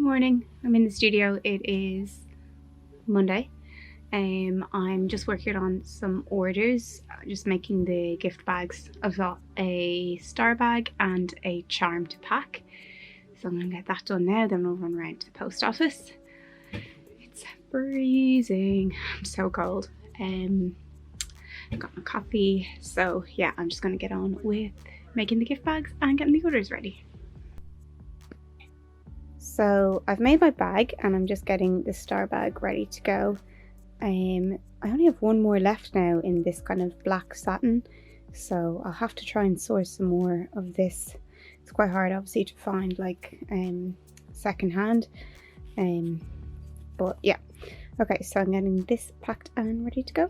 morning. I'm in the studio. It is Monday. I'm just working on some orders, just making the gift bags. I've got a star bag and a charm to pack, so I'm gonna get that done now, then we'll run around to the post office. It's freezing. I'm so cold. I've got my coffee, so yeah, I'm just gonna get on with making the gift bags and getting the orders ready. So I've made my bag and I'm just getting the star bag ready to go. I only have one more left now in this kind of black satin, so I'll have to try and source some more of this. It's quite hard obviously to find like second hand, but yeah. Okay, so I'm getting this packed and ready to go.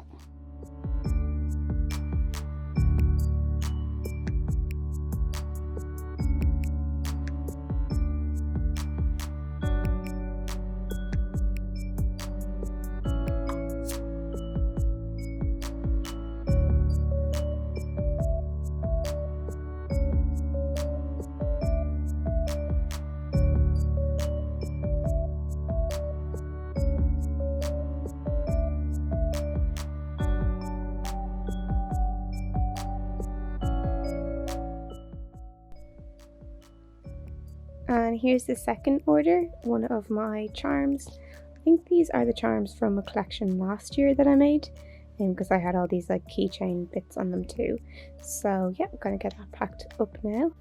And here's the second order, one of my charms. I think these are the charms from a collection last year that I made, because I had all these like keychain bits on them too. So yeah, I'm gonna get that packed up now.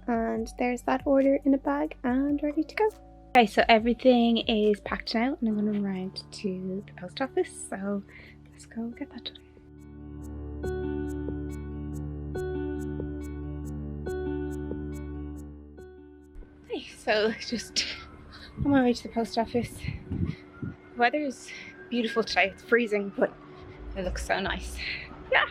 And there's that order in a bag and ready to go. Okay, so everything is packed now and I'm gonna run around to the post office. So let's go get that done. So just on my way to the post office. The weather is beautiful today. It's freezing, but it looks so nice. Yeah.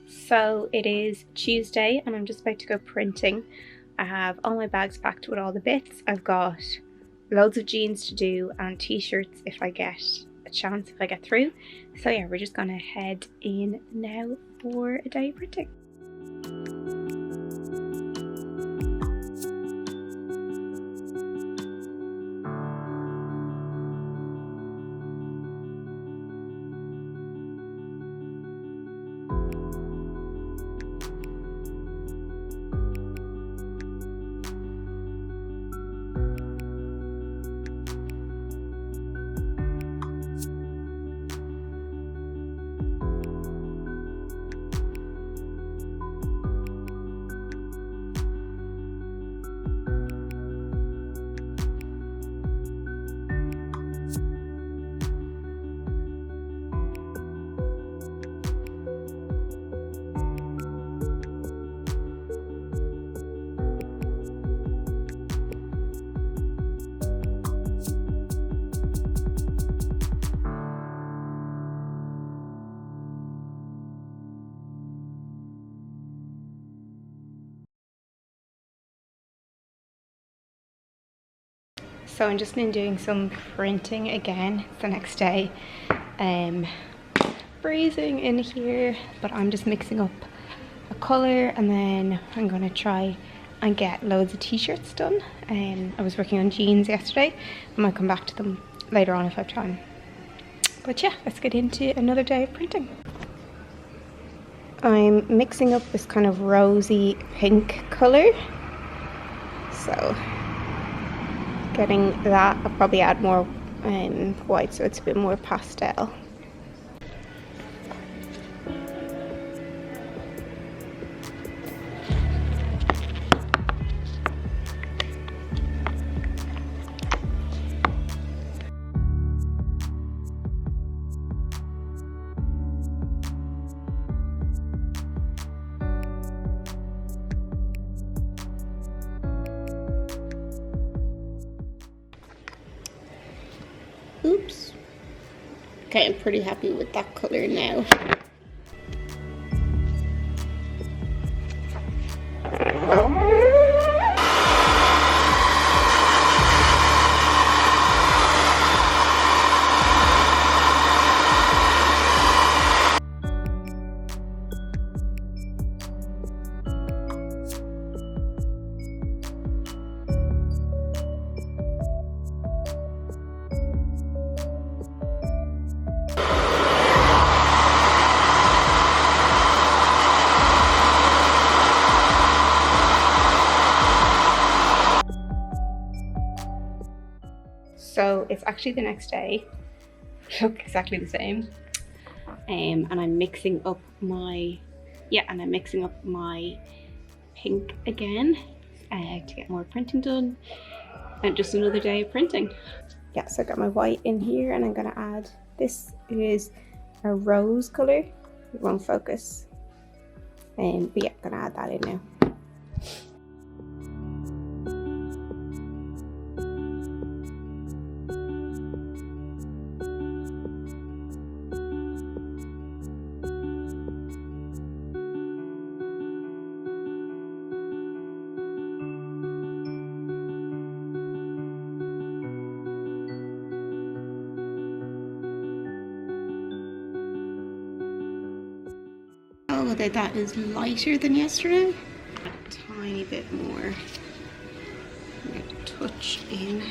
So it is Tuesday and I'm just about to go printing. I have all my bags packed with all the bits. I've got loads of jeans to do and t-shirts if I get a chance, if I get through. So yeah, we're just gonna head in now for a day of printing. So I'm just been doing some printing again. It's the next day. Freezing in here, but I'm just mixing up a colour and then I'm gonna try and get loads of t-shirts done. I was working on jeans yesterday. I might come back to them later on if I have time. But yeah, let's get into another day of printing. I'm mixing up this kind of rosy pink colour. So getting that, I'll probably add more white so it's a bit more pastel. Oops. Okay, I'm pretty happy with that colour now. So it's actually the next day. Look exactly the same. And I'm mixing up my pink again to get more printing done, and just another day of printing. Yeah, so I got my white in here, and I'm gonna add, this is a rose color. It won't focus, but yeah, I'm gonna add that in now. Although that is lighter than yesterday, a tiny bit more. I'm going to touch in.